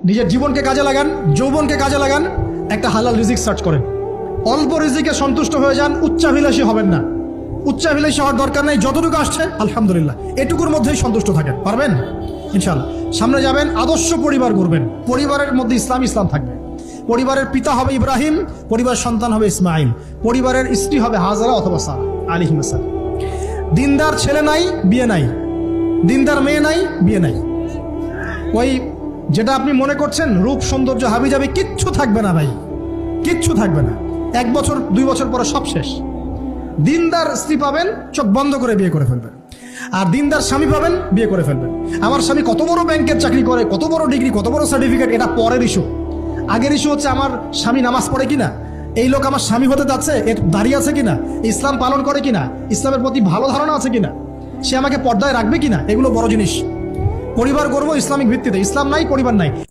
নিজের জীবনকে কাজে লাগান, যৌবনকে কাজে লাগান, একটা হালাল রিজিক সার্চ করেন। অল্প রিজিকে সন্তুষ্ট হয়ে যান, উচ্চাভিলাষী হবেন না। উচ্চাভিলাষী হওয়ার দরকার নেই, যতটুকু আসছে আলহামদুলিল্লাহ, এটুকুর মধ্যেই সন্তুষ্ট থাকেন। পারবেন ইনশাআল্লাহ। সামনে যাবেন, আদর্শ পরিবার গড়বেন, পরিবারের মধ্যে ইসলাম থাকবে। পরিবারের পিতা হবে ইব্রাহিম, পরিবার সন্তান হবে ইসমাইল, পরিবারের স্ত্রী হবে হাজারা অথবা সারা আলাইহিস সালাম। দিনদার ছেলে নাই, বিয়ে নাই, দিনদার মেয়ে নাই, বিয়ে নাই। ওই যেটা আপনি মনে করছেন রূপ সৌন্দর্য হাবি যাবে, কিচ্ছু থাকবে না ভাই, কিচ্ছু থাকবে না। 1 বছর 2 বছর পরে সব শেষ। দিনদার স্ত্রী পাবেন, চোখ বন্ধ করে বিয়ে করে ফেলবেন। আর দিনদার স্বামী পাবেন, বিয়ে করে ফেলবেন। আমার স্বামী কত বড় ব্যাংকের চাকরি করে, কত বড় ডিগ্রি, কত বড় সার্টিফিকেট, এটা পরের ইস্যু। আগের ইস্যু হচ্ছে আমার স্বামী নামাজ পড়ে কিনা, এই লোক আমার স্বামী হতে যাচ্ছে, এর দাঁড়িয়ে আছে কিনা, ইসলাম পালন করে কিনা, ইসলামের প্রতি ভালো ধারণা আছে কিনা, সে আমাকে পর্দায় রাখবে কিনা, এগুলো বড় জিনিস। পরিবার গড়বো ইসলামিক ভিত্তিতে। ইসলাম নাই, পরিবার নাই।